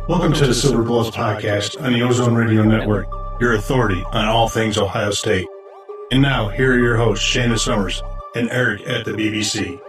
Welcome to the Silver Bulls podcast on the Ozone Radio Network, your authority on all things Ohio State. And now, here are your hosts, Shannon Sommers and Eric at the BBC.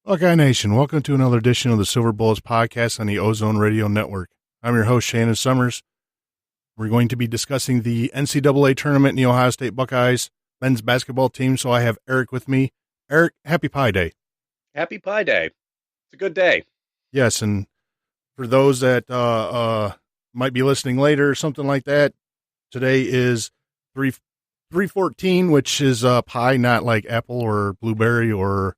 Buckeye Nation, welcome to another edition of the Silver Bulls podcast on the Ozone Radio Network. I'm your host, Shannon Sommers. We're going to be discussing the NCAA tournament in the Ohio State Buckeyes men's basketball team, so I have Eric with me. Eric, happy Pi Day. Happy Pi Day. It's a good day. Yes, and for those that might be listening later or something like that, today is 3/14, which is pie, not like apple or blueberry or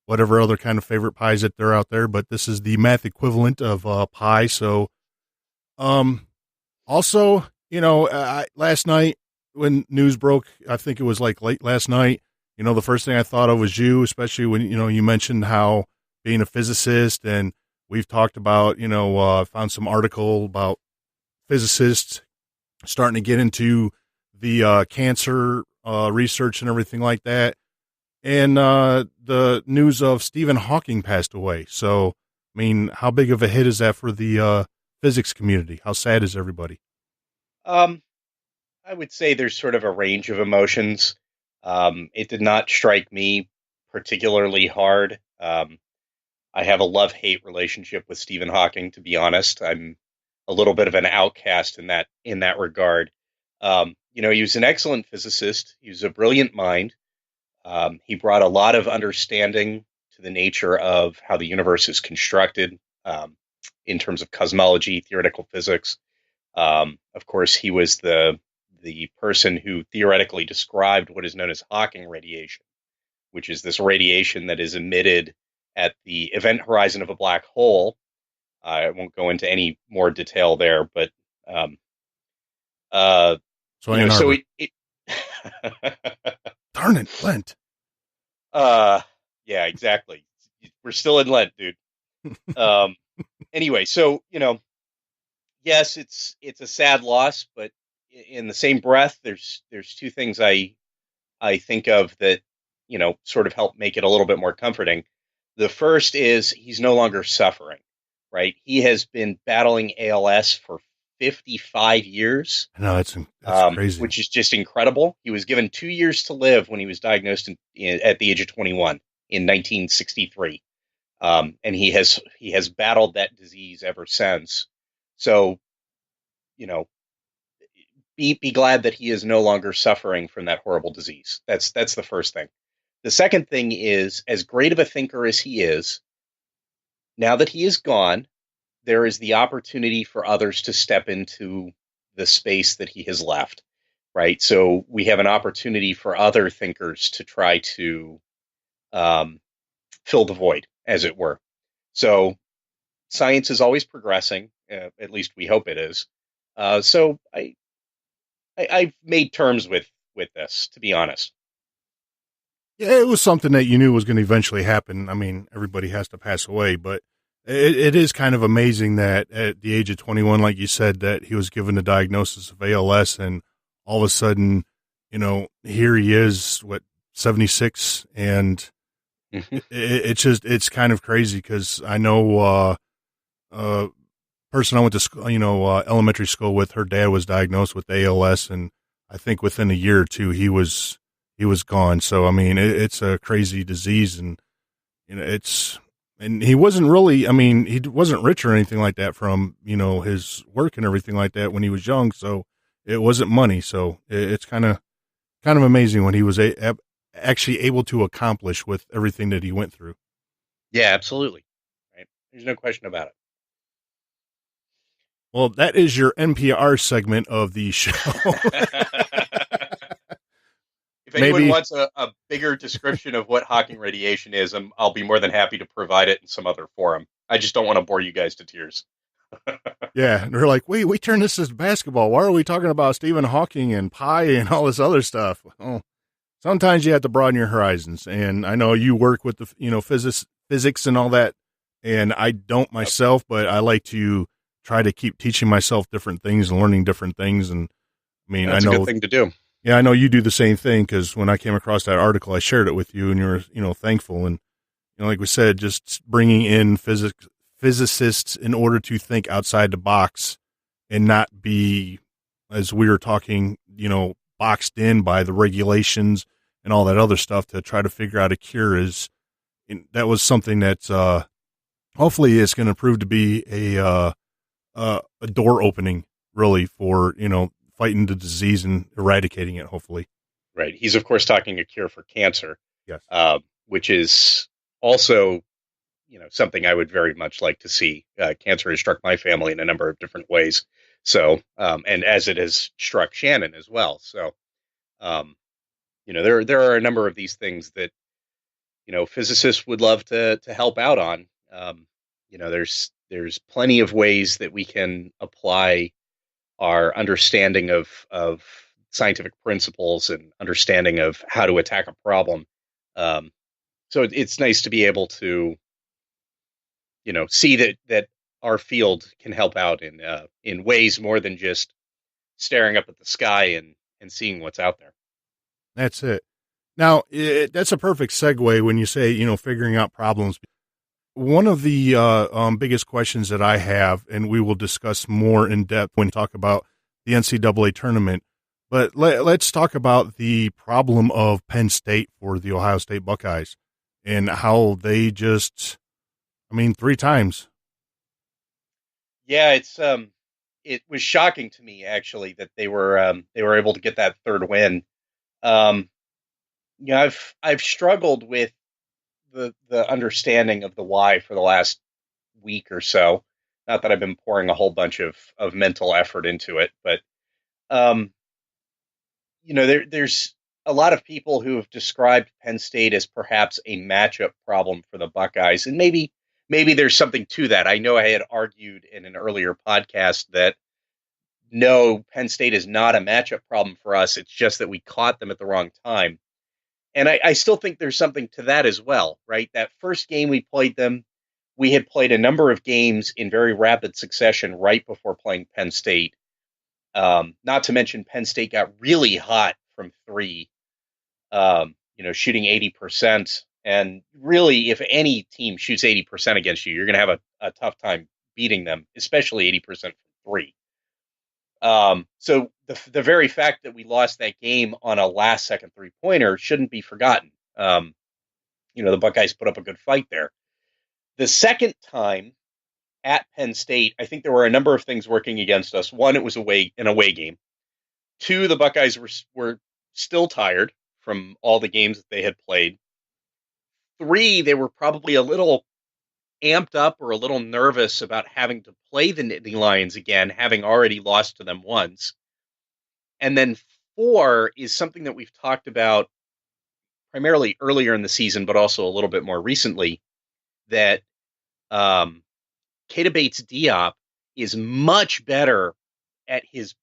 whatever other kind of favorite pies that they're out there, but this is the math equivalent of pie. So, also, last night when news broke, I think it was like late last night, the first thing I thought of was you, especially when, you mentioned how being a physicist, and we've talked about, found some article about physicists starting to get into the cancer research and everything like that. And the news of Stephen Hawking passed away. So, I mean, how big of a hit is that for the physics community? How sad is everybody? I would say there's sort of a range of emotions. It did not strike me particularly hard. I have a love-hate relationship with Stephen Hawking, to be honest. I'm a little bit of an outcast in that regard. He was an excellent physicist. He was a brilliant mind. He brought a lot of understanding to the nature of how the universe is constructed in terms of cosmology, theoretical physics. Of course, he was the person who theoretically described what is known as Hawking radiation, which is this radiation that is emitted at the event horizon of a black hole. I won't go into any more detail there, but Darn it, Lent. Yeah, exactly. We're still in Lent, dude. Anyway, so, yes, it's a sad loss, but in the same breath, there's two things I think of that, sort of help make it a little bit more comforting. The first is he's no longer suffering, right? He has been battling ALS for 55 years. I know, that's crazy. Which is just incredible. He was given 2 years to live when he was diagnosed at the age of 21 in 1963. And he has battled that disease ever since. So, be glad that he is no longer suffering from that horrible disease. That's the first thing. The second thing is, as great of a thinker as he is, now that he is gone, there is the opportunity for others to step into the space that he has left, right? So we have an opportunity for other thinkers to try to fill the void, as it were. So science is always progressing, at least we hope it is. So I've made terms with this, to be honest. Yeah, it was something that you knew was going to eventually happen. I mean, everybody has to pass away, but it is kind of amazing that at the age of 21, like you said, that he was given a diagnosis of ALS, and all of a sudden, here he is, 76, and it's kind of crazy because I know a person I went to school, elementary school with, her dad was diagnosed with ALS, and I think within a year or two he was gone. So I mean, it's a crazy disease, and and he wasn't really, he wasn't rich or anything like that from, his work and everything like that when he was young. So it wasn't money. So it's kind of amazing what he was actually able to accomplish with everything that he went through. Yeah, absolutely. Right. There's no question about it. Well, that is your NPR segment of the show. If anyone maybe. wants a bigger description of what Hawking radiation is, I'll be more than happy to provide it in some other forum. I just don't want to bore you guys to tears. Yeah, and they're like, wait, we turned this as basketball. Why are we talking about Stephen Hawking and pi and all this other stuff? Well, sometimes you have to broaden your horizons, and I know you work with the physics and all that, and I don't Yep. myself, but I like to try to keep teaching myself different things and learning different things. And I mean, I That's a good know, thing to do. yeah, I know you do the same thing, because when I came across that article, I shared it with you, and you were thankful. And like we said, just bringing in physicists in order to think outside the box and not be, as we were talking, boxed in by the regulations and all that other stuff to try to figure out a cure that was something that hopefully is going to prove to be a door opening, really, for fighting the disease and eradicating it, hopefully. Right. He's of course talking a cure for cancer. Yes. Which is also something I would very much like to see. Cancer has struck my family in a number of different ways. So, and as it has struck Shannon as well. So, there are a number of these things that physicists would love to help out on. There's plenty of ways that we can apply our understanding of scientific principles and understanding of how to attack a problem. So it's nice to be able to see that our field can help out in ways more than just staring up at the sky and seeing what's out there. That's it. Now, that's a perfect segue when you say, figuring out problems. One of the biggest questions that I have, and we will discuss more in depth when we talk about the NCAA tournament, but let's talk about the problem of Penn State for the Ohio State Buckeyes and how they just, 3 times. Yeah, it was shocking to me actually that they were able to get that third win. I've struggled with the understanding of the why for the last week or so. Not that I've been pouring a whole bunch of mental effort into it, but there's a lot of people who have described Penn State as perhaps a matchup problem for the Buckeyes, and maybe there's something to that. I know I had argued in an earlier podcast that no, Penn State is not a matchup problem for us. It's just that we caught them at the wrong time. And I still think there's something to that as well, right? That first game we played them, we had played a number of games in very rapid succession right before playing Penn State. Not to mention Penn State got really hot from three, shooting 80%. And really, if any team shoots 80% against you, you're going to have a tough time beating them, especially 80% from three. So the very fact that we lost that game on a last second 3-pointer shouldn't be forgotten. The Buckeyes put up a good fight there. The second time at Penn State, I think there were a number of things working against us. One, it was an away game. Two, the Buckeyes were still tired from all the games that they had played. Three, they were probably a little amped up or a little nervous about having to play the Nittany Lions again, having already lost to them once. And then four is something that we've talked about primarily earlier in the season, but also a little bit more recently, that Keita Bates-Diop is much better at his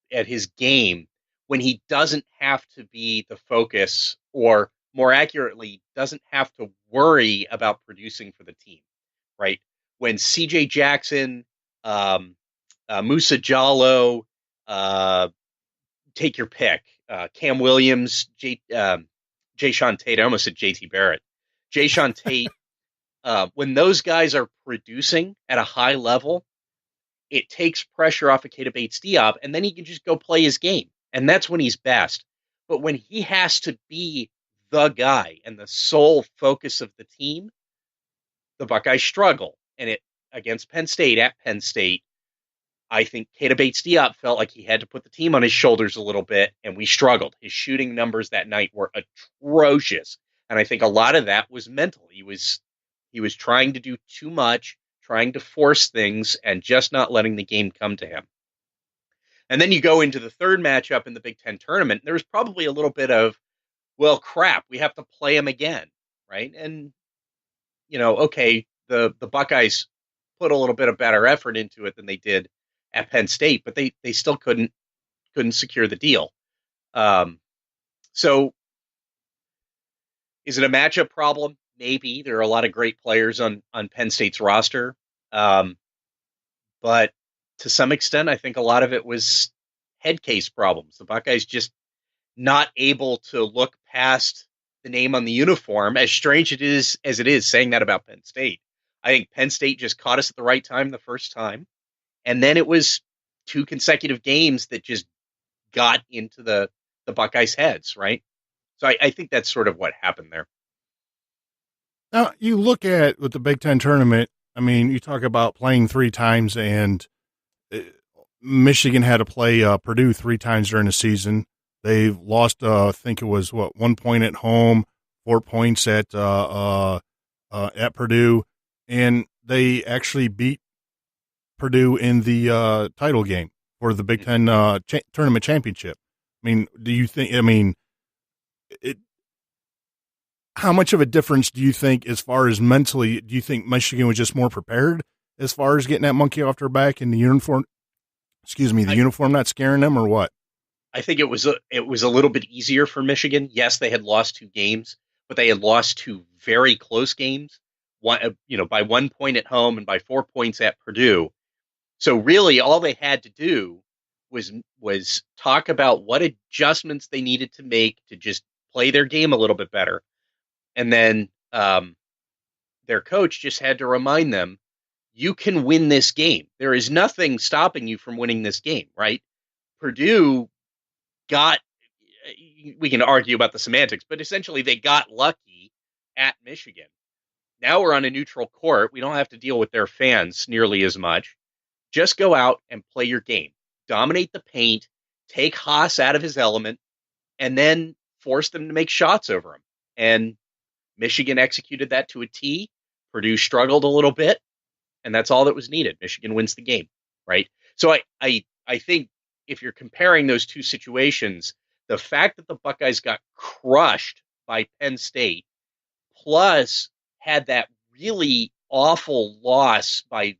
game when he doesn't have to be the focus, or more accurately, doesn't have to worry about producing for the team, right? When CJ Jackson, Musa Jallow, take your pick, Cam Williams, Jayshawn Tate, I almost said JT Barrett, Jayshawn Tate, when those guys are producing at a high level, it takes pressure off of Keita Bates-Diop, and then he can just go play his game. And that's when he's best. But when he has to be the guy and the sole focus of the team, the Buckeyes struggle. And against Penn State, at Penn State, I think Keita Bates-Diop felt like he had to put the team on his shoulders a little bit, and we struggled. His shooting numbers that night were atrocious. And I think a lot of that was mental. He was trying to do too much, trying to force things, and just not letting the game come to him. And then you go into the third matchup in the Big Ten tournament. There was probably a little bit of, well, crap, we have to play them again, right? And okay, the Buckeyes put a little bit of better effort into it than they did at Penn State, but they still couldn't secure the deal. So is it a matchup problem? Maybe. There are a lot of great players on Penn State's roster. Um, but to some extent, I think a lot of it was head case problems. The Buckeyes just not able to look past the name on the uniform, as strange it is as it is saying that about Penn State. I think Penn State just caught us at the right time the first time. And then it was two consecutive games that just got into the Buckeyes' heads, right? So I think that's sort of what happened there. Now, you look at with the Big Ten tournament, I mean, you talk about playing three times, and Michigan had to play Purdue three times during the season. They lost, I think it was, 1 point at home, 4 points at Purdue, and they actually beat Purdue in the title game for the Big Ten tournament championship. I mean, do you think, how much of a difference do you think, as far as mentally, do you think Michigan was just more prepared as far as getting that monkey off their back in the uniform? Excuse me, the uniform not scaring them, or what? I think it was a little bit easier for Michigan. Yes, they had lost two games, but they had lost two very close games. One, by 1 point at home and by 4 points at Purdue. So really, all they had to do was talk about what adjustments they needed to make to just play their game a little bit better. And then their coach just had to remind them, you can win this game. There is nothing stopping you from winning this game, right? Purdue we can argue about the semantics, but essentially they got lucky at Michigan. Now we're on a neutral court. We don't have to deal with their fans nearly as much. Just go out and play your game. Dominate the paint, take Haas out of his element, and then force them to make shots over him. And Michigan executed that to a T. Purdue struggled a little bit, and that's all that was needed. Michigan wins the game, right? So I think if you're comparing those two situations, the fact that the Buckeyes got crushed by Penn State, plus had that really awful loss by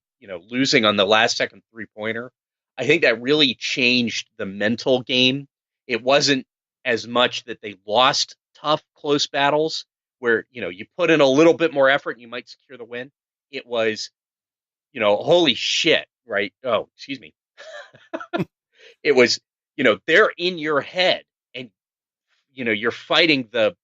losing on the last second three-pointer, I think that really changed the mental game. It wasn't as much that they lost tough, close battles where, you put in a little bit more effort and you might secure the win. It was, holy shit, right? Oh, excuse me. It was, they're in your head and, you're fighting the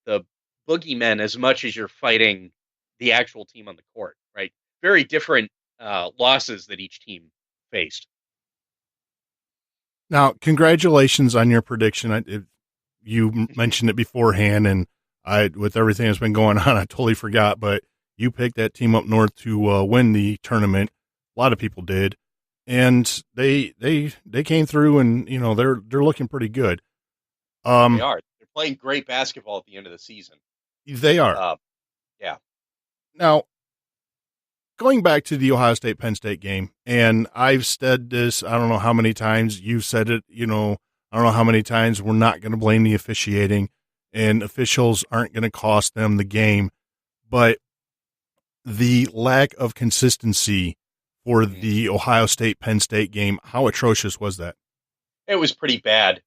boogeymen as much as you're fighting the actual team on the court, right? Very different losses that each team faced. Now, congratulations on your prediction. You mentioned it beforehand, and with everything that's been going on, I totally forgot. But you picked that team up north to win the tournament. A lot of people did, and they came through, and they're looking pretty good. They are. They're playing great basketball at the end of the season. They are. Yeah. Now, going back to the Ohio State Penn State game, and I've said this, I don't know how many times you've said it, I don't know how many times we're not going to blame the officiating, and officials aren't going to cost them the game, but the lack of consistency for the Ohio State Penn State game, how atrocious was that? It was pretty bad.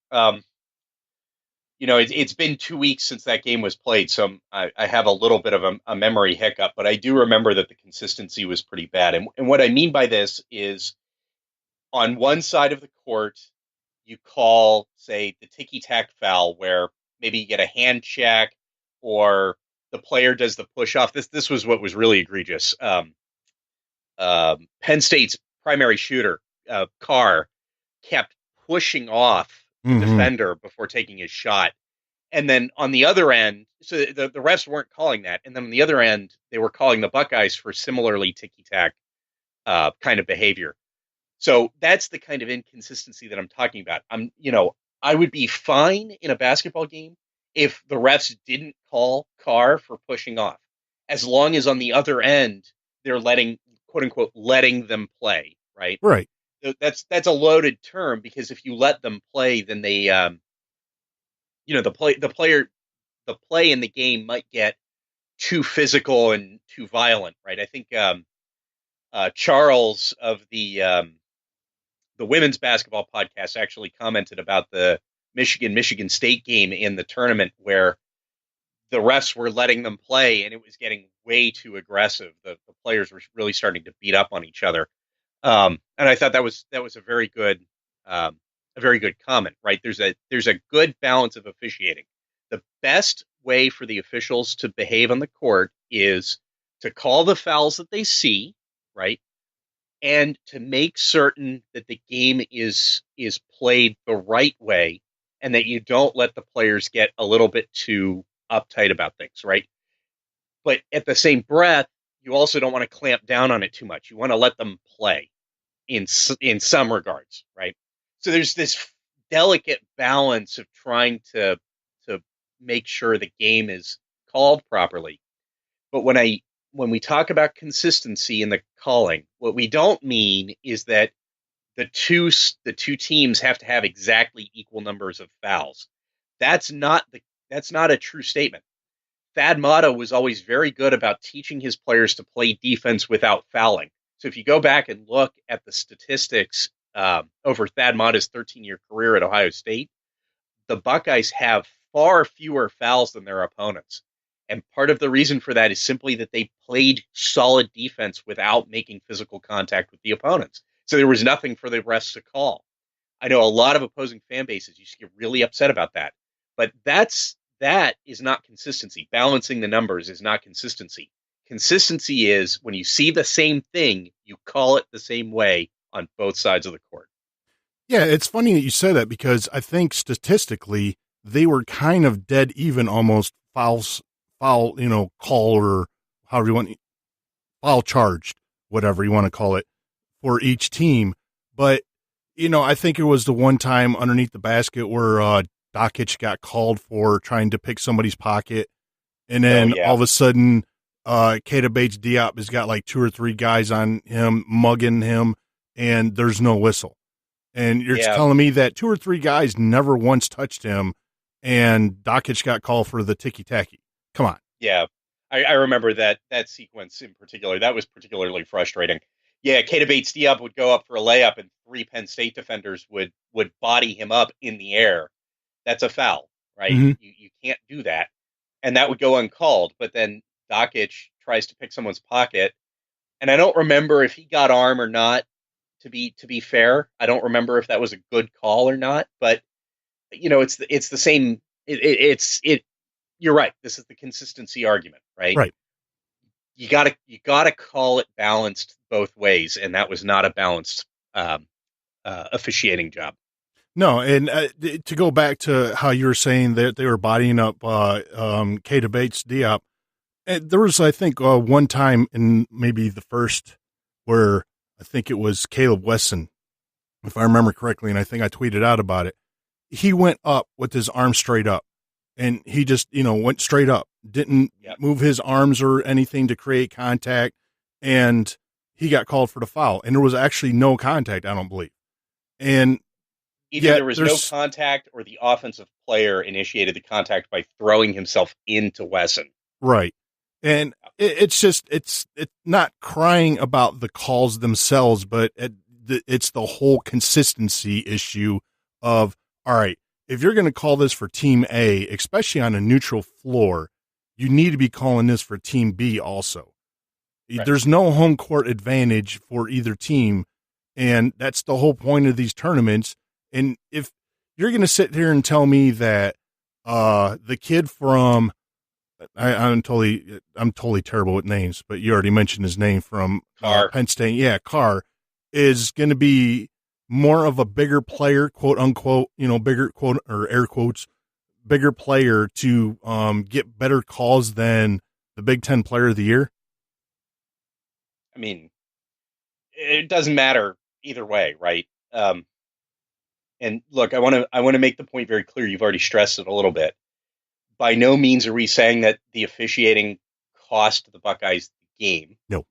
It's been 2 weeks since that game was played, so I have a little bit of a memory hiccup, but I do remember that the consistency was pretty bad. And what I mean by this is, on one side of the court, you call, say, the ticky-tack foul, where maybe you get a hand check or the player does the push-off. This was what was really egregious. Penn State's primary shooter, Carr, kept pushing off the defender before taking his shot. And then on the other end, so the refs weren't calling that. And then on the other end, they were calling the Buckeyes for similarly ticky-tack kind of behavior. So that's the kind of inconsistency that I'm talking about. I would be fine in a basketball game if the refs didn't call Carr for pushing off, as long as on the other end, they're quote unquote, letting them play. Right. Right. That's a loaded term, because if you let them play, then they, the player the play in the game might get too physical and too violent, right? I think Charles of the women's basketball podcast actually commented about the Michigan State game in the tournament where the refs were letting them play and it was getting way too aggressive. The players were really starting to beat up on each other. And I thought that was a very good comment, right? There's a good balance of officiating. The best way for the officials to behave on the court is to call the fouls that they see, right? And to make certain that the game is played the right way and that you don't let the players get a little bit too uptight about things, right? But at the same breath, you also don't want to clamp down on it too much. You want to let them play in some regards, right? So there's this delicate balance of trying to make sure the game is called properly. But when we talk about consistency in the calling, what we don't mean is that the two teams have to have exactly equal numbers of fouls. That's not a true statement. Thad Matta was always very good about teaching his players to play defense without fouling. So if you go back and look at the statistics over Thad Matta's 13-year career at Ohio State, the Buckeyes have far fewer fouls than their opponents. And part of the reason for that is simply that they played solid defense without making physical contact with the opponents. So there was nothing for the refs to call. I know a lot of opposing fan bases used to get really upset about that. But that is not consistency. Balancing the numbers is not consistency. Consistency is when you see the same thing, you call it the same way on both sides of the court. Yeah, it's funny that you say that because I think statistically they were kind of dead even almost foul, call or however you want, foul charged, whatever you want to call it, for each team. But, I think it was the one time underneath the basket where Dockich got called for trying to pick somebody's pocket. And then all of a sudden, Keita Bates-Diop has got like 2 or 3 guys on him, mugging him, and there's no whistle. And you're telling me that 2 or 3 guys never once touched him, and Dockich got called for the ticky-tacky. Come on. Yeah, I remember that sequence in particular. That was particularly frustrating. Yeah, Keita Bates-Diop would go up for a layup, and 3 Penn State defenders would body him up in the air. That's a foul, right? Mm-hmm. You can't do that. And that would go uncalled. But then Dockich tries to pick someone's pocket. And I don't remember if he got arm or not, to be fair. I don't remember if that was a good call or not. But, it's the same. You're right. This is the consistency argument, right? Right. You gotta call it balanced both ways. And that was not a balanced officiating job. No, and to go back to how you were saying that they were bodying up Keita Bates-Diop, there was, I think, one time in maybe the first where I think it was Caleb Wesson, if I remember correctly, and I think I tweeted out about it. He went up with his arms straight up, and he just, went straight up, didn't move his arms or anything to create contact, and he got called for the foul. And there was actually no contact, I don't believe. And either there was no contact or the offensive player initiated the contact by throwing himself into Wesson. Right. And it's not crying about the calls themselves, but it's the whole consistency issue of, all right, if you're going to call this for Team A, especially on a neutral floor, you need to be calling this for Team B also. Right. There's no home court advantage for either team, and that's the whole point of these tournaments. And if you're going to sit here and tell me that the kid from I'm totally terrible with names, but you already mentioned his name from Penn State. Yeah, Carr is going to be more of a bigger player, quote unquote, bigger quote or air quotes, bigger player to get better calls than the Big Ten Player of the Year. I mean, it doesn't matter either way, right? And look, I want to make the point very clear. You've already stressed it a little bit. By no means are we saying that the officiating cost the Buckeyes the game. No.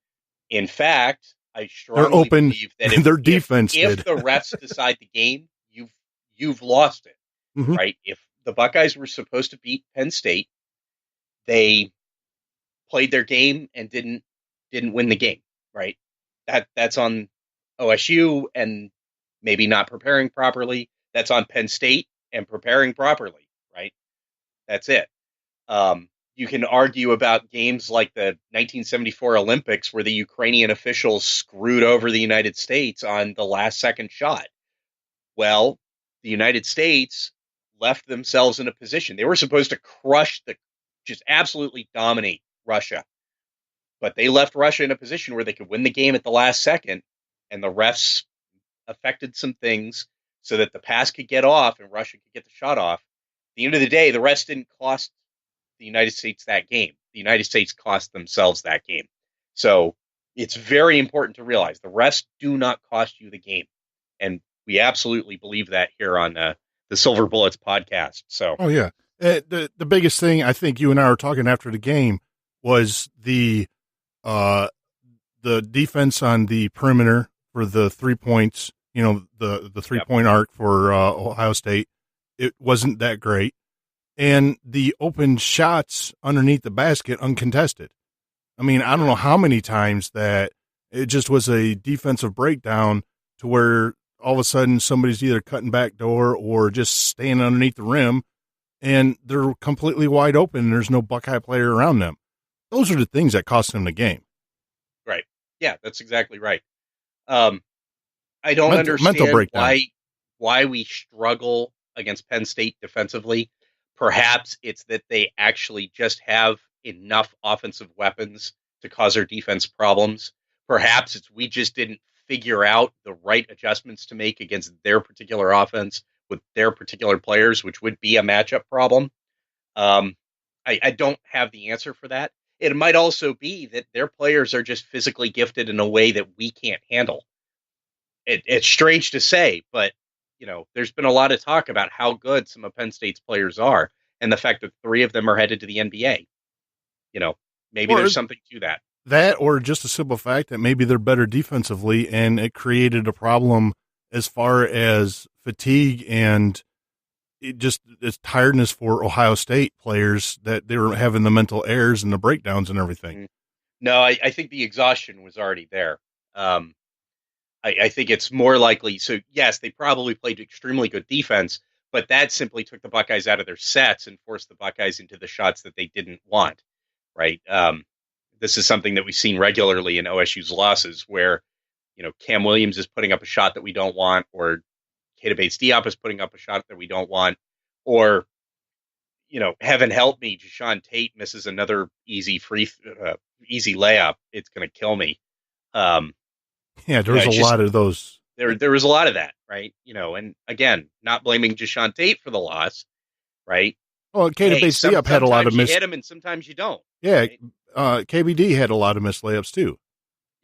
In fact, I strongly believe that their defense if the refs decide the game, you've lost it, mm-hmm. right? If the Buckeyes were supposed to beat Penn State, they played their game and didn't win the game, right? That's on OSU and maybe not preparing properly. That's on Penn State and preparing properly, right? That's it. You can argue about games like the 1974 Olympics where the Ukrainian officials screwed over the United States on the last second shot. Well, the United States left themselves in a position. They were supposed to just absolutely dominate Russia. But they left Russia in a position where they could win the game at the last second, and the refs affected some things so that the pass could get off and Russia could get the shot off. At the end of the day, the refs didn't cost the United States that game. The United States cost themselves that game. So it's very important to realize the refs do not cost you the game. And we absolutely believe that here on the Silver Bullets podcast. So, oh yeah, the biggest thing I think you and I were talking after the game was the defense on the perimeter for the 3 points. You know, the 3-point arc for Ohio State. It wasn't that great, and the open shots underneath the basket uncontested. I mean, I don't know how many times that it just was a defensive breakdown to where all of a sudden somebody's either cutting back door or just staying underneath the rim, and they're completely wide open and there's no Buckeye player around them. Those are the things that cost them the game. Right. Yeah, that's exactly right. I don't understand why we struggle against Penn State defensively. Perhaps it's that they actually just have enough offensive weapons to cause our defense problems. Perhaps it's we just didn't figure out the right adjustments to make against their particular offense with their particular players, which would be a matchup problem. I don't have the answer for that. It might also be that their players are just physically gifted in a way that we can't handle. It's strange to say, but you know, there's been a lot of talk about how good some of Penn State's players are, and the fact that 3 of them are headed to the NBA. You know, maybe there's something to that. That, or just a simple fact that maybe they're better defensively, and it created a problem as far as fatigue and it's tiredness for Ohio State players that they were having the mental errors and the breakdowns and everything. No, I think the exhaustion was already there. I think it's more likely. So yes, they probably played extremely good defense, but that simply took the Buckeyes out of their sets and forced the Buckeyes into the shots that they didn't want. Right. This is something that we've seen regularly in OSU's losses where, you know, Cam Williams is putting up a shot that we don't want, or Keita Bates-Diop is putting up a shot that we don't want, or, you know, heaven help me, Jashawn Tate misses another easy layup. It's going to kill me. Yeah, there was a lot of those. There was a lot of that, right? You know, and again, not blaming Jashawn Tate for the loss, right? Well, Keita Bates-Diop had a lot of missed. You hit him, and sometimes you don't. Yeah, right? KBD had a lot of missed layups too.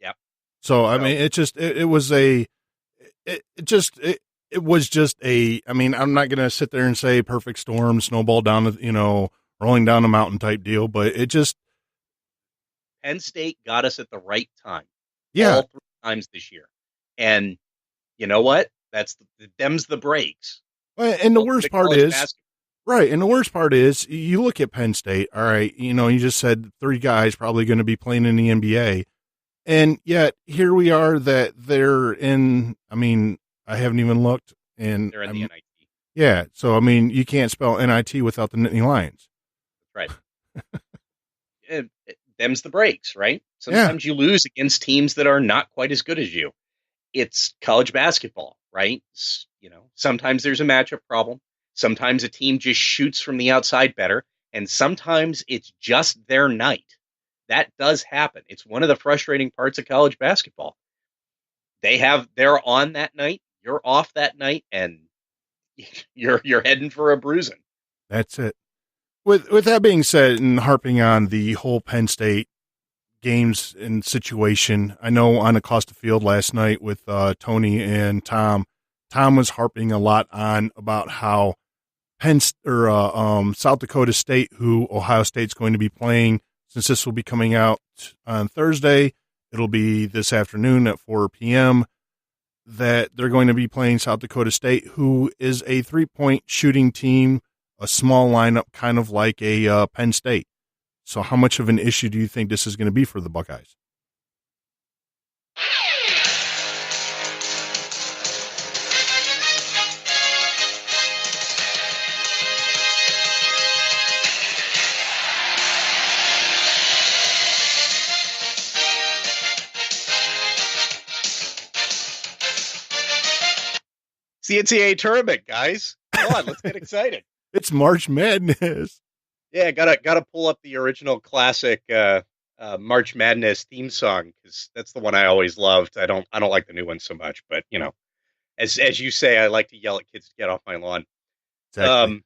Yep. So I mean, it was just a. I mean, I'm not going to sit there and say perfect storm, snowball down, rolling down a mountain type deal, but it just. Penn State got us at the right time. Yeah. All 3 times this year. And you know what? Them's the breaks. Well, and the worst part is, right, and the worst part is, you look at Penn State, all right, you just said 3 guys probably going to be playing in the NBA, and yet here we are that they're in, I mean, I haven't even looked, and they're in the NIT. Yeah, so, I mean, you can't spell NIT without the Nittany Lions. Right. Them's the breaks, right? Sometimes you lose against teams that are not quite as good as you. It's college basketball, right? You know, sometimes there's a matchup problem. Sometimes a team just shoots from the outside better, and sometimes it's just their night. That does happen. It's one of the frustrating parts of college basketball. They're on that night, you're off that night, and you're heading for a bruising. That's it. With that being said, and harping on the whole Penn State games and situation, I know on Acosta Field last night with Tony and Tom was harping a lot on about how South Dakota State, who Ohio State's going to be playing, since this will be coming out on Thursday, it'll be this afternoon at 4 p.m., that they're going to be playing South Dakota State, who is a 3-point shooting team, a small lineup, kind of like a Penn State. So how much of an issue do you think this is going to be for the Buckeyes? It's the NCAA tournament, guys. Come on, let's get excited. It's March Madness. Yeah, gotta pull up the original classic March Madness theme song, because that's the one I always loved. I don't like the new one so much, but as you say, I like to yell at kids to get off my lawn. Exactly.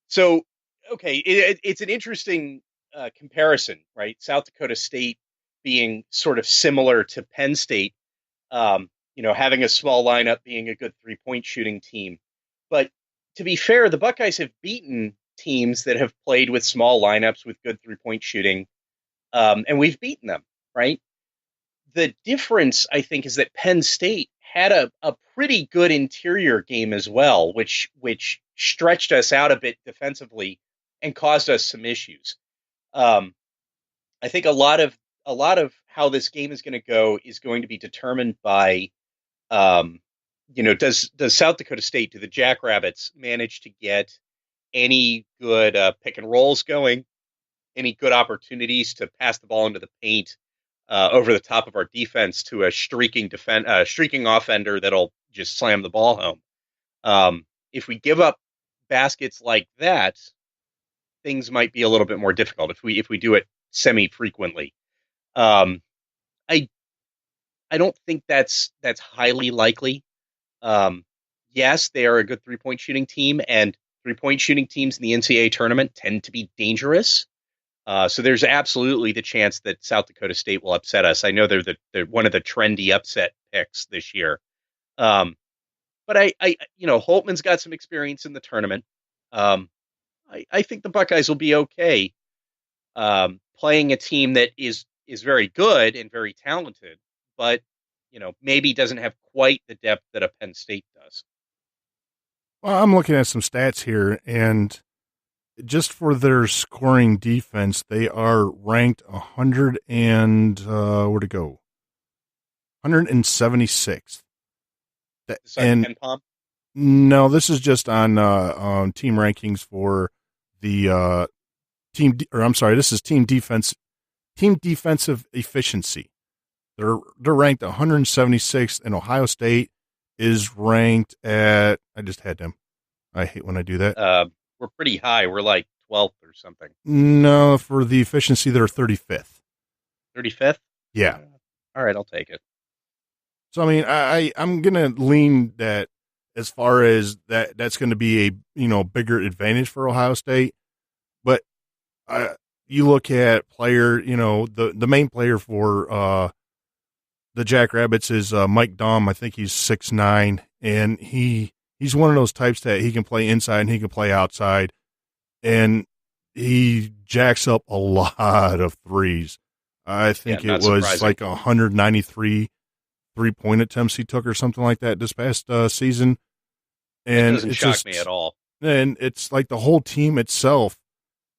So okay, it's an interesting comparison, right? South Dakota State being sort of similar to Penn State, having a small lineup, being a good 3-point shooting team. But to be fair, the Buckeyes have beaten teams that have played with small lineups with good 3-point shooting, and we've beaten them, right? The difference, I think, is that Penn State had a pretty good interior game as well, which stretched us out a bit defensively and caused us some issues. I think a lot of how this game is going to go is going to be determined by, does South Dakota State, do the Jackrabbits manage to get any good pick and rolls going, any good opportunities to pass the ball into the paint over the top of our defense to a streaking offender that'll just slam the ball home. If we give up baskets like that, things might be a little bit more difficult if we do it semi-frequently. I don't think that's highly likely. Yes, they are a good 3-point shooting team, and 3-point shooting teams in the NCAA tournament tend to be dangerous. So there's absolutely the chance that South Dakota State will upset us. I know they're one of the trendy upset picks this year. But Holtman's got some experience in the tournament. I think the Buckeyes will be okay playing a team that is very good and very talented, but maybe doesn't have quite the depth that a Penn State does. Well, I'm looking at some stats here, and just for their scoring defense, they are ranked 100 and where'd it go? 176th. And Ken Pom? No, this is just on team rankings for the this is team defensive efficiency. They're ranked 176th, and Ohio State is ranked at. I just had them. I hate when I do that. We're pretty high. We're like 12th or something. No, for the efficiency, they're 35th. 35th? Yeah. All right, I'll take it. So I mean, I'm gonna lean that as far as that's going to be a bigger advantage for Ohio State, but you look at player, the main player for the Jackrabbits is Mike Daum. I think he's 6'9", and he's one of those types that he can play inside and he can play outside, and he jacks up a lot of threes. I think it was surprising. Like 193 3-point attempts he took or something like that this past season. And it doesn't shock me at all. And it's like the whole team itself.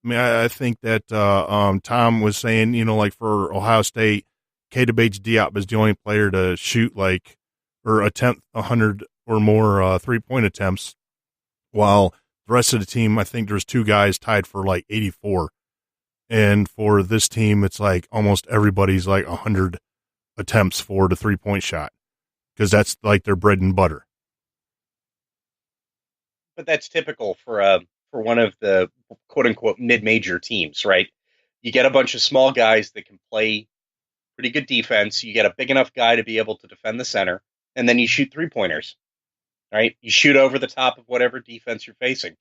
I mean, I think that Tom was saying, like for Ohio State, Keita Bates-Diop is the only player to shoot or attempt 100 or more 3-point attempts, while the rest of the team, I think there's 2 guys tied for like 84. And for this team, it's like almost everybody's like 100 attempts for the 3-point shot, because that's like their bread and butter. But that's typical for one of the quote unquote mid-major teams, right? You get a bunch of small guys that can play pretty good defense. You get a big enough guy to be able to defend the center, and then you shoot 3-pointers, right? You shoot over the top of whatever defense you're facing.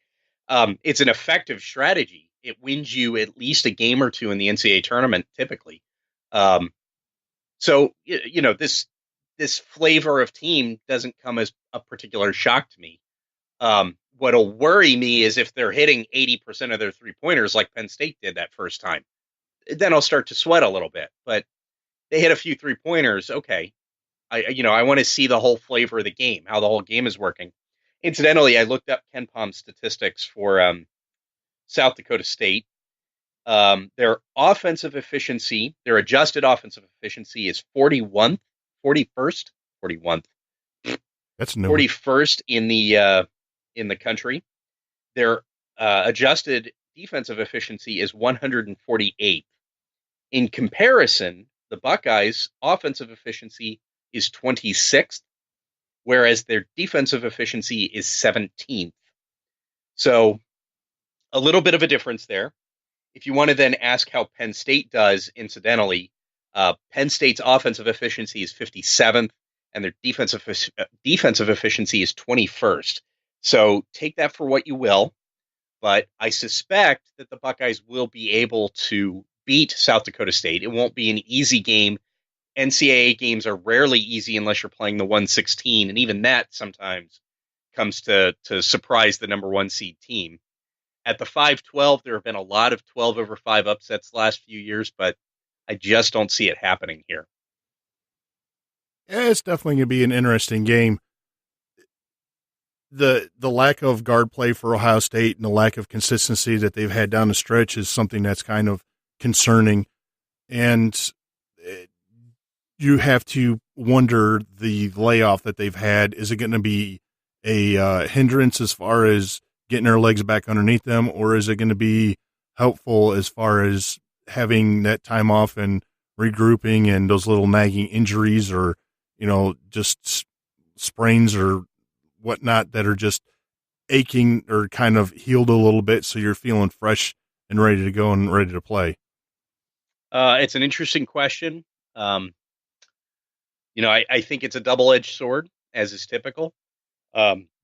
It's an effective strategy. It wins you at least a game or two in the NCAA tournament, typically. So, this flavor of team doesn't come as a particular shock to me. What'll worry me is if they're hitting 80% of their 3-pointers like Penn State did that first time. Then I'll start to sweat a little bit. But they hit a few 3-pointers. Okay. I want to see the whole flavor of the game, how the whole game is working. Incidentally, I looked up Ken Pom's statistics for South Dakota State. Their offensive efficiency, their adjusted offensive efficiency is 41st, 41st, That's new. 41st in the country. Their adjusted defensive efficiency is 148th. In comparison, the Buckeyes' offensive efficiency is 26th, whereas their defensive efficiency is 17th. So a little bit of a difference there. If you want to then ask how Penn State does, incidentally, Penn State's offensive efficiency is 57th, and their defensive efficiency is 21st. So take that for what you will, but I suspect that the Buckeyes will be able to beat South Dakota State. It won't be an easy game. NCAA games are rarely easy unless you're playing the 116, and even that sometimes comes to surprise the number one seed team. At the 5-12, there have been a lot of 12 over 5 upsets the last few years, but I just don't see it happening here. Yeah, it's definitely going to be an interesting game. The lack of guard play for Ohio State and the lack of consistency that they've had down the stretch is something that's kind of concerning. And you have to wonder the layoff that they've had. Is it going to be a hindrance as far as getting their legs back underneath them, or is it going to be helpful as far as having that time off and regrouping and those little nagging injuries or, just sprains or whatnot that are just aching or kind of healed a little bit so you're feeling fresh and ready to go and ready to play? It's an interesting question. I think it's a double-edged sword, as is typical.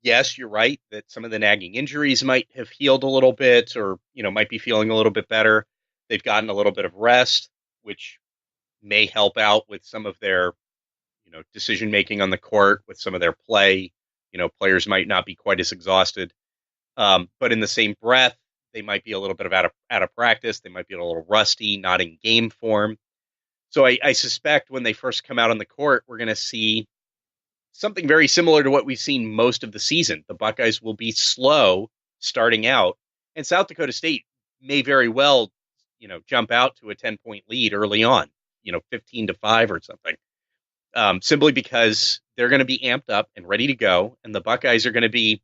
Yes, you're right that some of the nagging injuries might have healed a little bit or, might be feeling a little bit better. They've gotten a little bit of rest, which may help out with some of their, decision-making on the court, with some of their play. Players might not be quite as exhausted. But in the same breath, they might be a little bit out of practice. They might be a little rusty, not in game form. So I suspect when they first come out on the court, we're going to see something very similar to what we've seen most of the season. The Buckeyes will be slow starting out, and South Dakota State may very well, jump out to a 10-point lead early on, 15-5 or something, simply because they're going to be amped up and ready to go, and the Buckeyes are going to be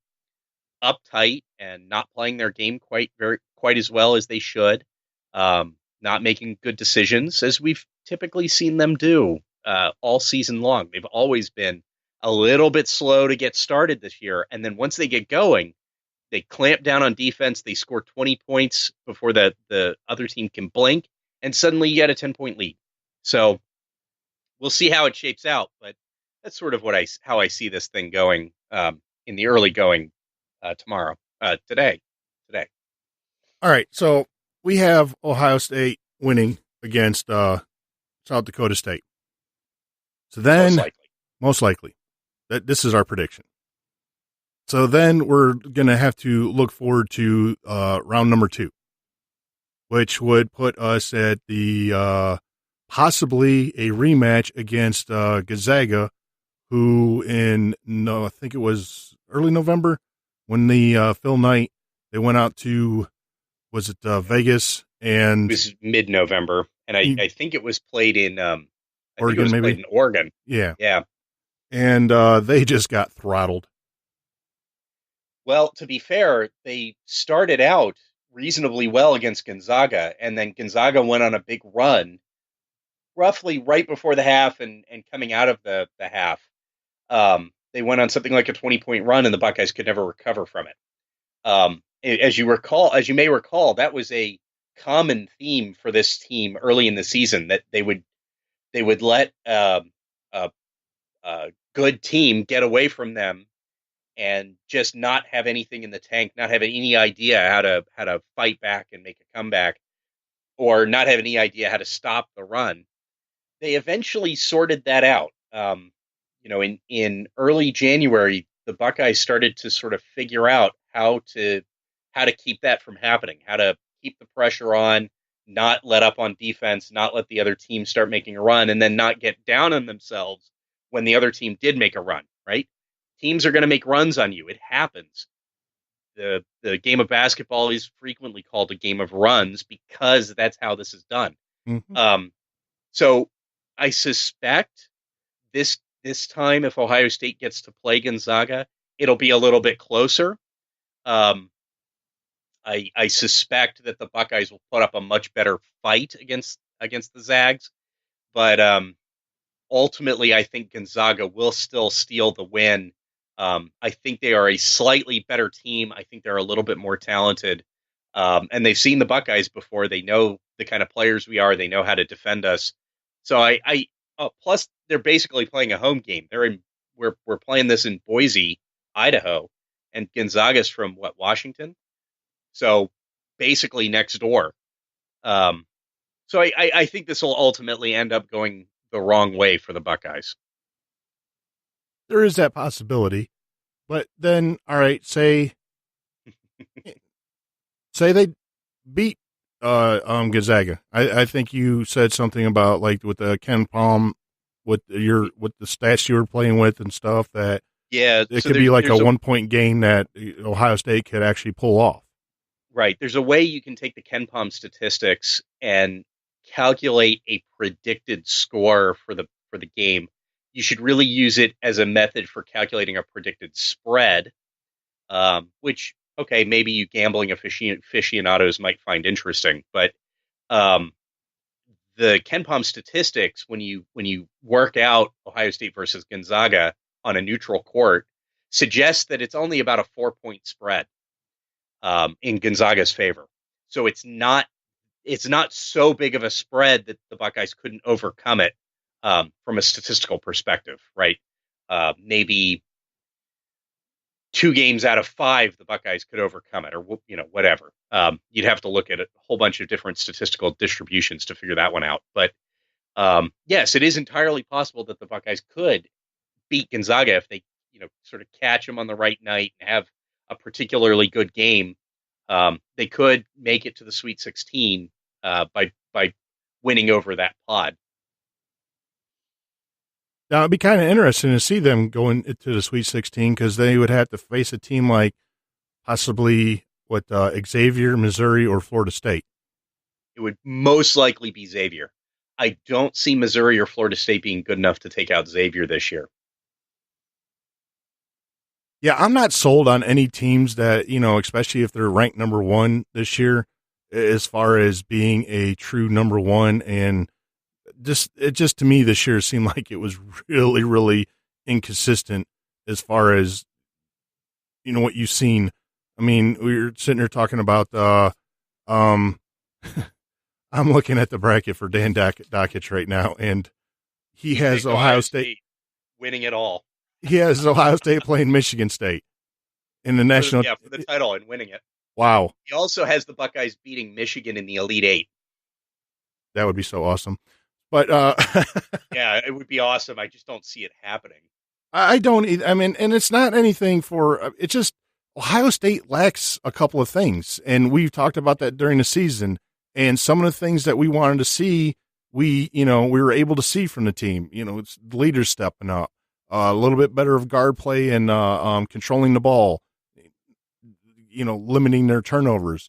uptight and not playing their game quite as well as they should, not making good decisions as we've typically seen them do all season long. They've always been a little bit slow to get started this year. And then once they get going, they clamp down on defense. They score 20 points before the other team can blink. And suddenly you get a 10-point lead. So we'll see how it shapes out. But that's sort of how I see this thing going in the early going today. All right. So we have Ohio State winning against South Dakota State. So then most likely. This is our prediction. So then we're going to have to look forward to round number 2, which would put us at the possibly a rematch against Gonzaga, who I think it was early November when the Phil Knight, they went out to, was it Vegas? And it was mid-November, and I think it was played in Oregon, maybe? Played in Oregon. Yeah. Yeah. And they just got throttled. Well, to be fair, they started out reasonably well against Gonzaga, and then Gonzaga went on a big run roughly right before the half and coming out of the half. They went on something like a 20-point run, and the Buckeyes could never recover from it. As you may recall, that was a common theme for this team early in the season, that they would let a good team get away from them and just not have anything in the tank, not have any idea how to fight back and make a comeback, or not have any idea how to stop the run. They eventually sorted that out. In early January, the Buckeyes started to sort of figure out how to keep that from happening, how to keep the pressure on, not let up on defense, not let the other team start making a run, and then not get down on themselves when the other team did make a run, right? Teams are going to make runs on you. It happens. The game of basketball is frequently called a game of runs because that's how this is done. Mm-hmm. So I suspect this time, if Ohio State gets to play Gonzaga, it'll be a little bit closer. Um, I suspect that the Buckeyes will put up a much better fight against the Zags, but ultimately, I think Gonzaga will still steal the win. I think they are a slightly better team. I think they're a little bit more talented, and they've seen the Buckeyes before. They know the kind of players we are. They know how to defend us. So plus they're basically playing a home game. We're playing this in Boise, Idaho, and Gonzaga's from Washington. So basically next door. Um, so I think this will ultimately end up going the wrong way for the Buckeyes. There is that possibility, but then, all right, say they beat Gonzaga. I think you said something about like with the Ken Palm, with the stats you were playing with and stuff, that it could be like a 1 point game that Ohio State could actually pull off. Right. There's a way you can take the Ken Palm statistics and calculate a predicted score for the game. You should really use it as a method for calculating a predicted spread, which, okay, maybe you gambling aficionados might find interesting. But the Ken Palm statistics, when you work out Ohio State versus Gonzaga on a neutral court, suggests that it's only about a 4-point spread in Gonzaga's favor. So it's not so big of a spread that the Buckeyes couldn't overcome it from a statistical perspective, right? Maybe 2 games out of 5 the Buckeyes could overcome it, or whatever. You'd have to look at a whole bunch of different statistical distributions to figure that one out. But yes, it is entirely possible that the Buckeyes could beat Gonzaga if they sort of catch them on the right night and have a particularly good game. They could make it to the Sweet 16 by winning over that pod. Now, it'd be kind of interesting to see them going to the Sweet 16 because they would have to face a team like possibly Xavier, Missouri, or Florida State. It would most likely be Xavier. I don't see Missouri or Florida State being good enough to take out Xavier this year. Yeah, I'm not sold on any teams that, especially if they're ranked number 1 this year, as far as being a true number 1. And it just to me this year seemed like it was really, really inconsistent as far as, what you've seen. I mean, we were sitting here talking about, I'm looking at the bracket for Dan Dakich right now, and he has Ohio State winning it all. He has Ohio State playing Michigan State in the national. For the title and winning it. Wow. He also has the Buckeyes beating Michigan in the Elite Eight. That would be so awesome. But yeah, it would be awesome. I just don't see it happening. I don't. I mean, and it's not anything for. It's just Ohio State lacks a couple of things, and we've talked about that during the season. And some of the things that we wanted to see, we were able to see from the team. It's the leaders stepping up. A little bit better of guard play and controlling the ball, limiting their turnovers.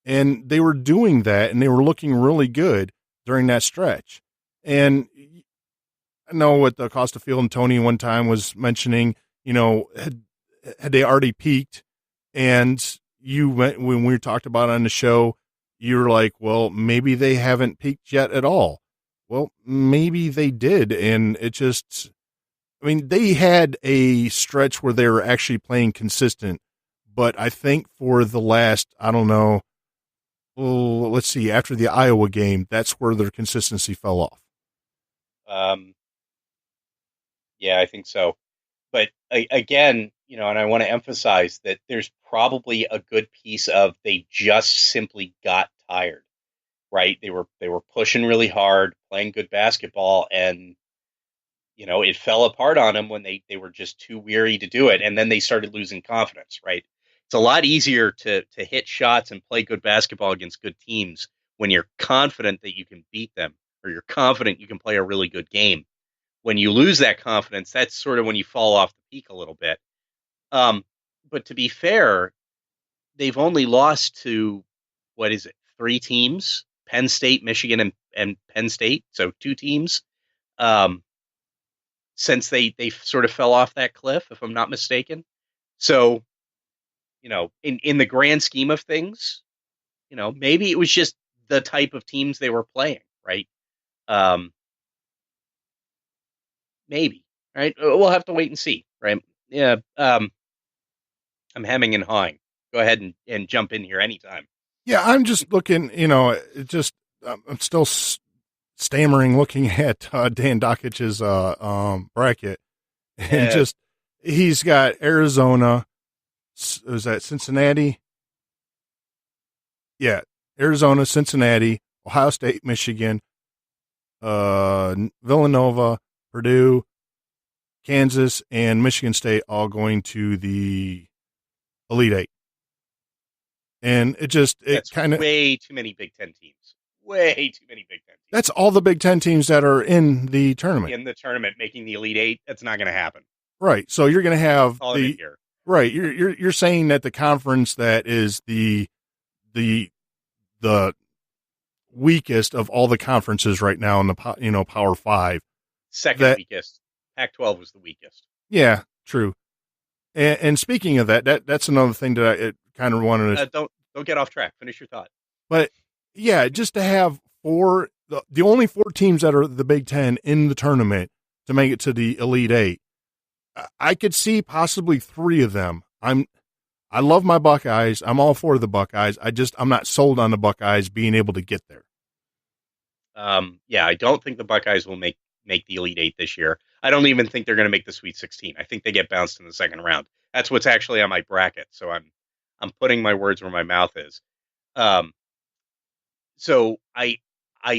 And they were doing that, and they were looking really good during that stretch. And I know what the Costa Field and Tony one time was mentioning, had they already peaked? And when we talked about it on the show, you were like, well, maybe they haven't peaked yet at all. Well, maybe they did, and it just – I mean, they had a stretch where they were actually playing consistent, but I think for the last, I don't know, let's see, after the Iowa game, that's where their consistency fell off. Yeah, I think so. But again, and I want to emphasize that there's probably a good piece of they just simply got tired, right? They were pushing really hard, playing good basketball, and it fell apart on them when they were just too weary to do it. And then they started losing confidence, right? It's a lot easier to hit shots and play good basketball against good teams when you're confident that you can beat them, or you're confident you can play a really good game. When you lose that confidence, that's sort of when you fall off the peak a little bit. But to be fair, they've only lost to, what is it, 3 teams, Penn State, Michigan, and Penn State, so 2 teams, since they sort of fell off that cliff, if I'm not mistaken. So, in the grand scheme of things, maybe it was just the type of teams they were playing, right? Maybe, right? We'll have to wait and see, right? Yeah. I'm hemming and hawing. Go ahead and jump in here anytime. Yeah, I'm just looking, I'm still stammering looking at Dan Dokich's bracket. And he's got Arizona. Was that Cincinnati? Yeah, Arizona, Cincinnati, Ohio State, Michigan, Villanova, Purdue, Kansas, and Michigan State all going to the Elite Eight. And it kind of way too many Big Ten teams. Way too many Big Ten teams. That's all the Big Ten teams that are in the tournament. In the tournament, making the Elite Eight, that's not going to happen. Right. So you're going to have here. Right. You're saying that the conference that is the weakest of all the conferences right now in the Power Five. Second weakest. Pac-12 was the weakest. Yeah, true. And speaking of that's another thing that I kind of wanted to don't get off track. Finish your thought. But yeah, just to have the only 4 teams that are the Big Ten in the tournament to make it to the Elite Eight, I could see possibly 3 of them. I love my Buckeyes. I'm all for the Buckeyes. I'm not sold on the Buckeyes being able to get there. Yeah, I don't think the Buckeyes will make the Elite Eight this year. I don't even think they're going to make the Sweet 16. I think they get bounced in the second round. That's what's actually on my bracket. So I'm putting my words where my mouth is. So I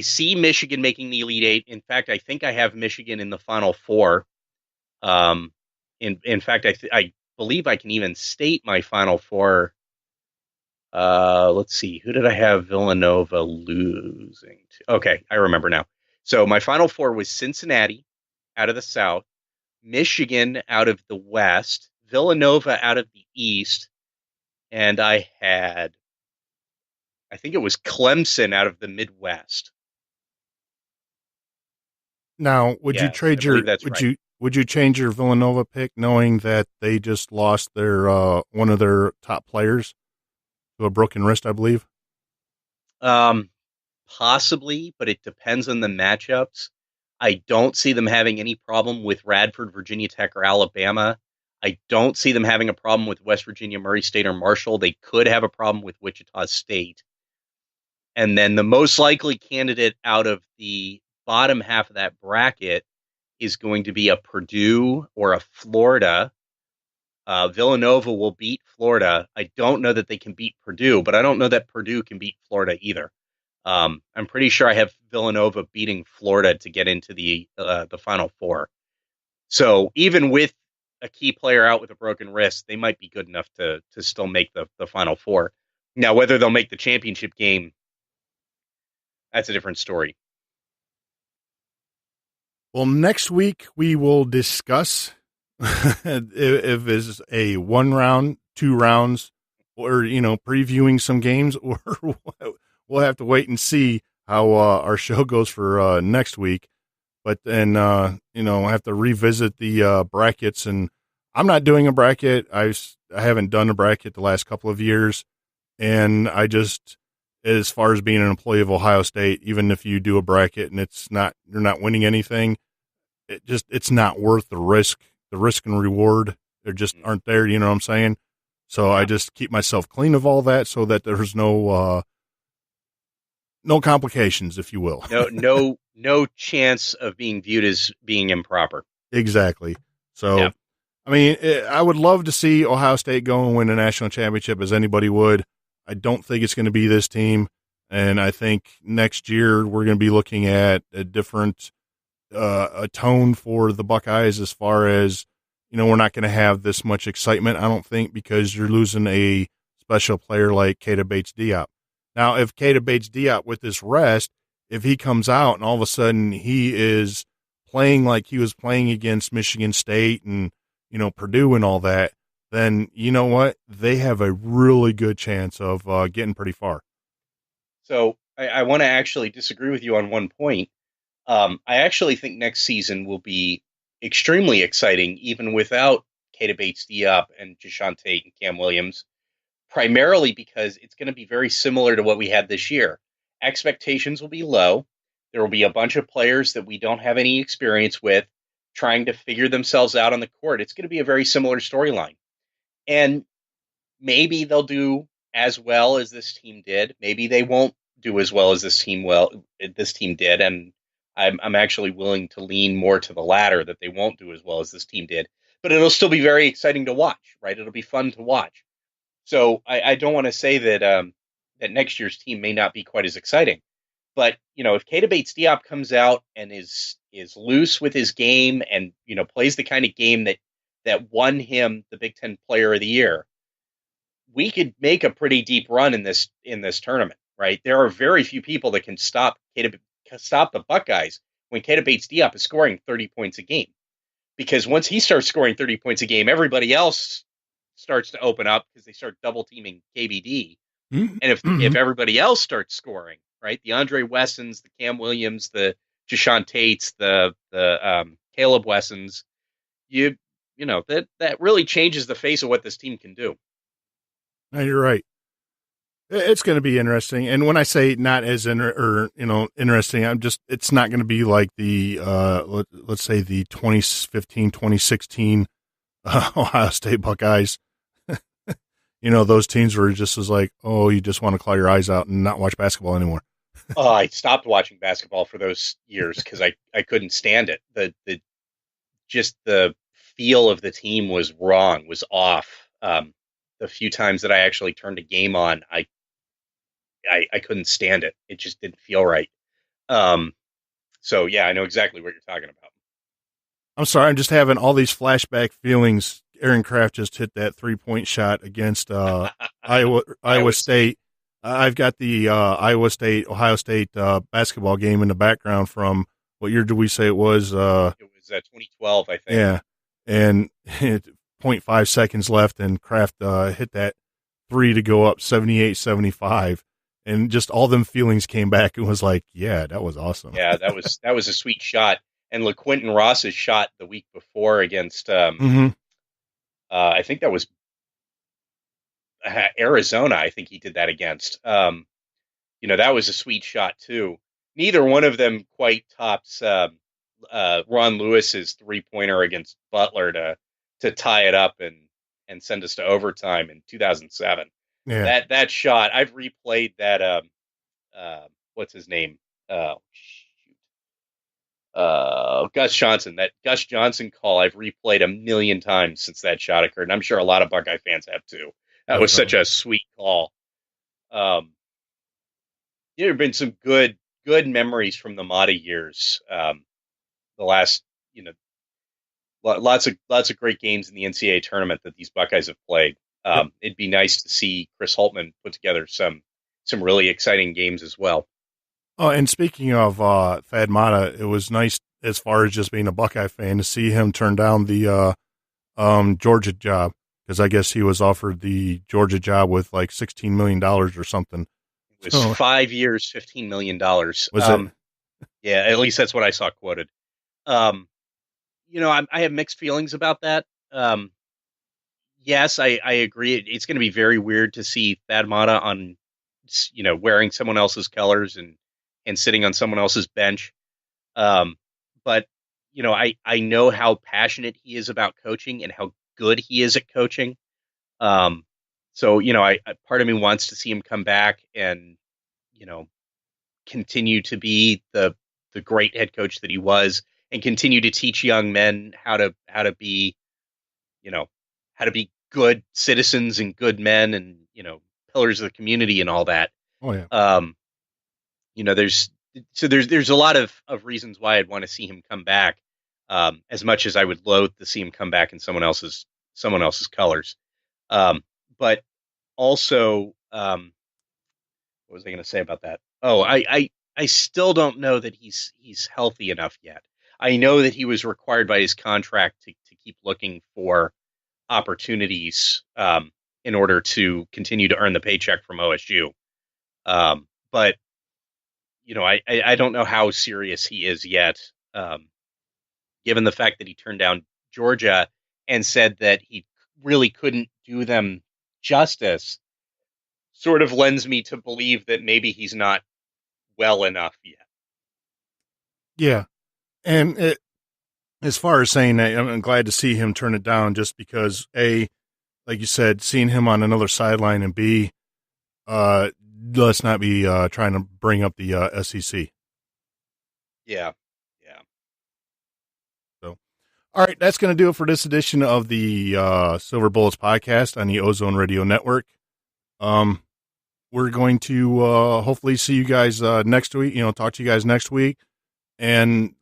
see Michigan making the Elite Eight. In fact, I think I have Michigan in the Final Four. In fact, I believe I can even state my Final Four. Let's see. Who did I have Villanova losing to? Okay, I remember now. So my Final Four was Cincinnati out of the South, Michigan out of the West, Villanova out of the East, and I think it was Clemson out of the Midwest. Now, would you change your Villanova pick, knowing that they just lost their one of their top players to a broken wrist, I believe? Possibly, but it depends on the matchups. I don't see them having any problem with Radford, Virginia Tech, or Alabama. I don't see them having a problem with West Virginia, Murray State, or Marshall. They could have a problem with Wichita State. And then the most likely candidate out of the bottom half of that bracket is going to be a Purdue or a Florida. Villanova will beat Florida. I don't know that they can beat Purdue, but I don't know that Purdue can beat Florida either. I'm pretty sure I have Villanova beating Florida to get into the Final Four. So even with a key player out with a broken wrist, they might be good enough to still make the Final Four. Now, whether they'll make the championship game, that's a different story. Well, next week we will discuss if it's a 1 round, 2 rounds, or previewing some games, or we'll have to wait and see how our show goes for next week. But then I have to revisit the brackets, and I'm not doing a bracket. I haven't done a bracket the last couple of years, and I just, as far as being an employee of Ohio State, even if you do a bracket and you're not winning anything, it's not worth the risk and reward. They just aren't there. You know what I'm saying? So I just keep myself clean of all that so that there's no complications, if you will. No chance of being viewed as being improper. Exactly. So, yeah. I mean, I would love to see Ohio State go and win a national championship, as anybody would. I don't think it's going to be this team. And I think next year we're going to be looking at a different a tone for the Buckeyes, as far as, we're not going to have this much excitement, I don't think, because you're losing a special player like Keita Bates-Diop. Now, if Keita Bates-Diop, with this rest, if he comes out and all of a sudden he is playing like he was playing against Michigan State and, Purdue and all that, then you know what? They have a really good chance of getting pretty far. So I want to actually disagree with you on one point. I actually think next season will be extremely exciting, even without Keita Bates-Diop and Jashawn Tate and Cam Williams, primarily because it's going to be very similar to what we had this year. Expectations will be low. There will be a bunch of players that we don't have any experience with trying to figure themselves out on the court. It's going to be a very similar storyline. And maybe they'll do as well as this team did. Maybe they won't do as well as this team did, and I'm actually willing to lean more to the latter, that they won't do as well as this team did. But it'll still be very exciting to watch, right? It'll be fun to watch. So I don't want to say that that next year's team may not be quite as exciting. But if Keita Bates-Diop comes out and is loose with his game and plays the kind of game that won him the Big Ten Player of the Year, we could make a pretty deep run in this tournament, right? There are very few people that can stop the Buckeyes when Keita Bates-Diop is scoring 30 points a game. Because once he starts scoring 30 points a game, everybody else starts to open up because they start double teaming KBD. Mm-hmm. And if everybody else starts scoring, right, the Andre Wessons, the Cam Williams, the Jashawn Tates, the Caleb Wessons, that really changes the face of what this team can do. No, you're right. It's going to be interesting. And when I say not as interesting, it's not going to be like the let's say the 2015, 2016 Ohio State Buckeyes. Those teams were just as like, oh, you just want to claw your eyes out and not watch basketball anymore. I stopped watching basketball for those years because I couldn't stand it. The feel of the team was wrong, was off. The few times that I actually turned a game on, I couldn't stand it. It just didn't feel right. So yeah, I know exactly what you're talking about. I'm sorry, I'm just having all these flashback feelings. Aaron Kraft just hit that 3-point shot against Iowa State. I've got the Ohio State basketball game in the background from what year did we say it was? It was 2012, I think. Yeah, and 0.5 seconds left, and Kraft hit that three to go up 78-75, and just all them feelings came back. It was like, yeah, that was awesome. Yeah, that was a sweet shot. And LaQuinton Ross's shot the week before against, I think that was Arizona. I think he did that against. That was a sweet shot too. Neither one of them quite tops Ron Lewis's 3-pointer against Butler to tie it up and send us to overtime in 2007. Yeah. That shot, I've replayed that. What's his name? Gus Johnson. That Gus Johnson call I've replayed a million times since that shot occurred, and I'm sure a lot of Buckeye fans have too. That was such a sweet call. There have been some good memories from the Mata years. The last, lots of great games in the NCAA tournament that these Buckeyes have played. It'd be nice to see Chris Holtman put together some really exciting games as well. Oh, and speaking of Thad Matta, it was nice as far as just being a Buckeye fan to see him turn down the Georgia job, because I guess he was offered the Georgia job with like $16 million or something. It was 5 years, $15 million. Was it? Yeah, at least that's what I saw quoted. I have mixed feelings about that. Yes, I agree. It's going to be very weird to see Thad Matta on, wearing someone else's colors and sitting on someone else's bench. But, I know how passionate he is about coaching and how good he is at coaching. So, part of me wants to see him come back and, continue to be the great head coach that he was, and continue to teach young men how to be, how to be good citizens and good men and, pillars of the community and all that. Oh yeah. There's a lot of reasons why I'd want to see him come back, as much as I would loathe to see him come back in someone else's colors. But also, what was I going to say about that? Oh, I still don't know that he's healthy enough yet. I know that he was required by his contract to keep looking for opportunities in order to continue to earn the paycheck from OSU. But I don't know how serious he is yet, given the fact that he turned down Georgia and said that he really couldn't do them justice. Sort of lends me to believe that maybe he's not well enough yet. Yeah. And as far as saying that, I'm glad to see him turn it down just because, A, like you said, seeing him on another sideline, and B, let's not be trying to bring up the SEC. Yeah. So, all right, that's going to do it for this edition of the Silver Bullets podcast on the Ozone Radio Network. We're going to hopefully see you guys next week. Talk to you guys next week, and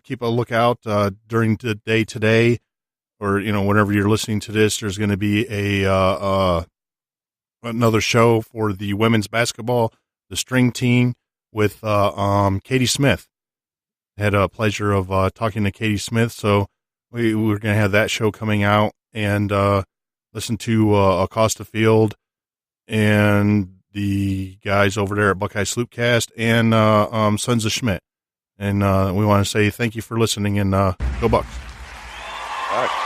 keep a lookout during the day today, or whenever you're listening to this. There's going to be another show for the women's basketball, the string team, with Katie Smith. Had a pleasure of talking to Katie Smith, so we're going to have that show coming out, and listen to Acosta Field and the guys over there at Buckeye Sloopcast and Sons of Schmidt. And we want to say thank you for listening, and go Bucks. All right.